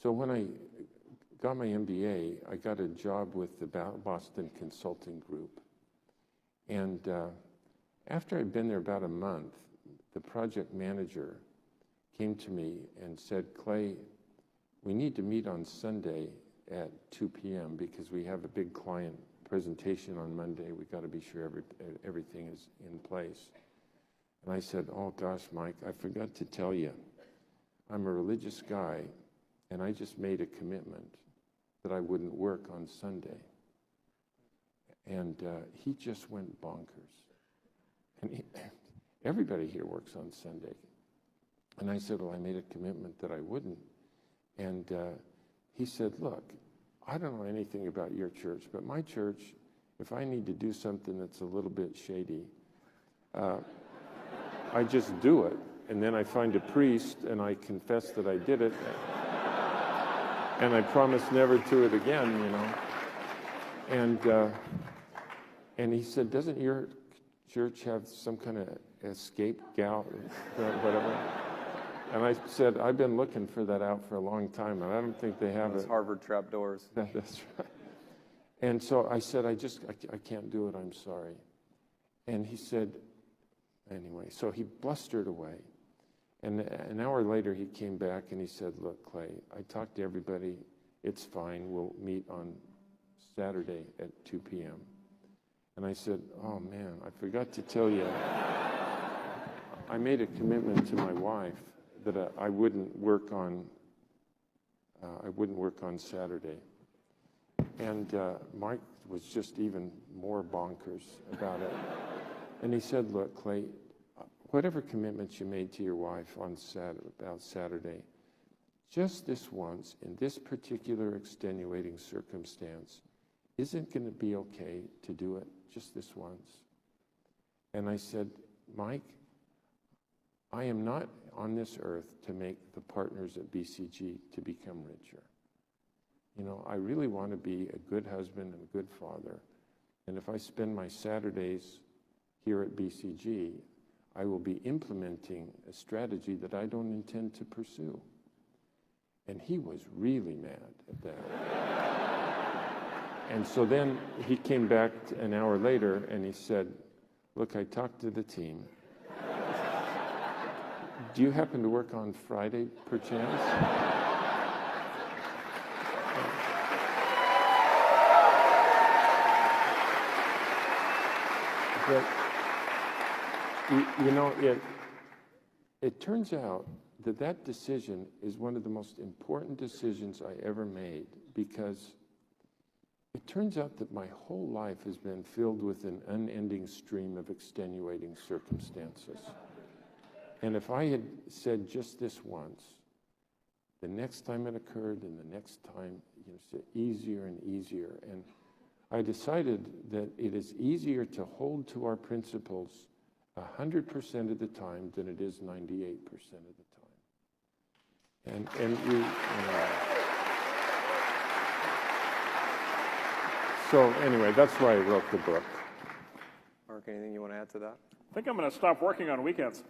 So when I got my MBA, I got a job with the Boston Consulting Group. And after I'd been there about a month, the project manager came to me and said, Clay, we need to meet on Sunday at 2 p.m. because we have a big client presentation on Monday. We got to be sure everything is in place. And I said, oh gosh, Mike, I forgot to tell you, I'm a religious guy, and I just made a commitment that I wouldn't work on Sunday. And he just went bonkers. And everybody here works on Sunday. And I said, well, I made a commitment that I wouldn't. And he said, look, I don't know anything about your church, but my church, if I need to do something that's a little bit shady, I just do it. And then I find a priest and I confess that I did it. And I promise never to do it again, you know. And he said, doesn't your church have some kind of escape gout or whatever? And I said, I've been looking for that out for a long time, and I don't think they have it. Harvard trapdoors. That's right. And so I said, I can't do it, I'm sorry. And he said, anyway, so he blustered away. And an hour later, he came back and he said, look, Clay, I talked to everybody. It's fine. We'll meet on Saturday at 2 p.m. And I said, oh, man, I forgot to tell you. I made a commitment to my wife that I wouldn't work on Saturday. And Mike was just even more bonkers about it. And he said, look, Clay, whatever commitments you made to your wife on Saturday, just this once, in this particular extenuating circumstance, isn't going to be okay to do it just this once? And I said, Mike, I am not on this earth to make the partners at BCG to become richer. You know, I really want to be a good husband and a good father. And if I spend my Saturdays here at BCG, I will be implementing a strategy that I don't intend to pursue. And he was really mad at that. And so then he came back an hour later and he said, look, I talked to the team. Do you happen to work on Friday, perchance? But, you know, it turns out that decision is one of the most important decisions I ever made, because it turns out that my whole life has been filled with an unending stream of extenuating circumstances. And if I had said just this once, the next time it occurred and the next time, you know, it's easier and easier. And I decided that it is easier to hold to our principles 100% of the time than it is 98% of the time. And we, so anyway, that's why I wrote the book. Mark, anything you want to add to that? I think I'm going to stop working on weekends.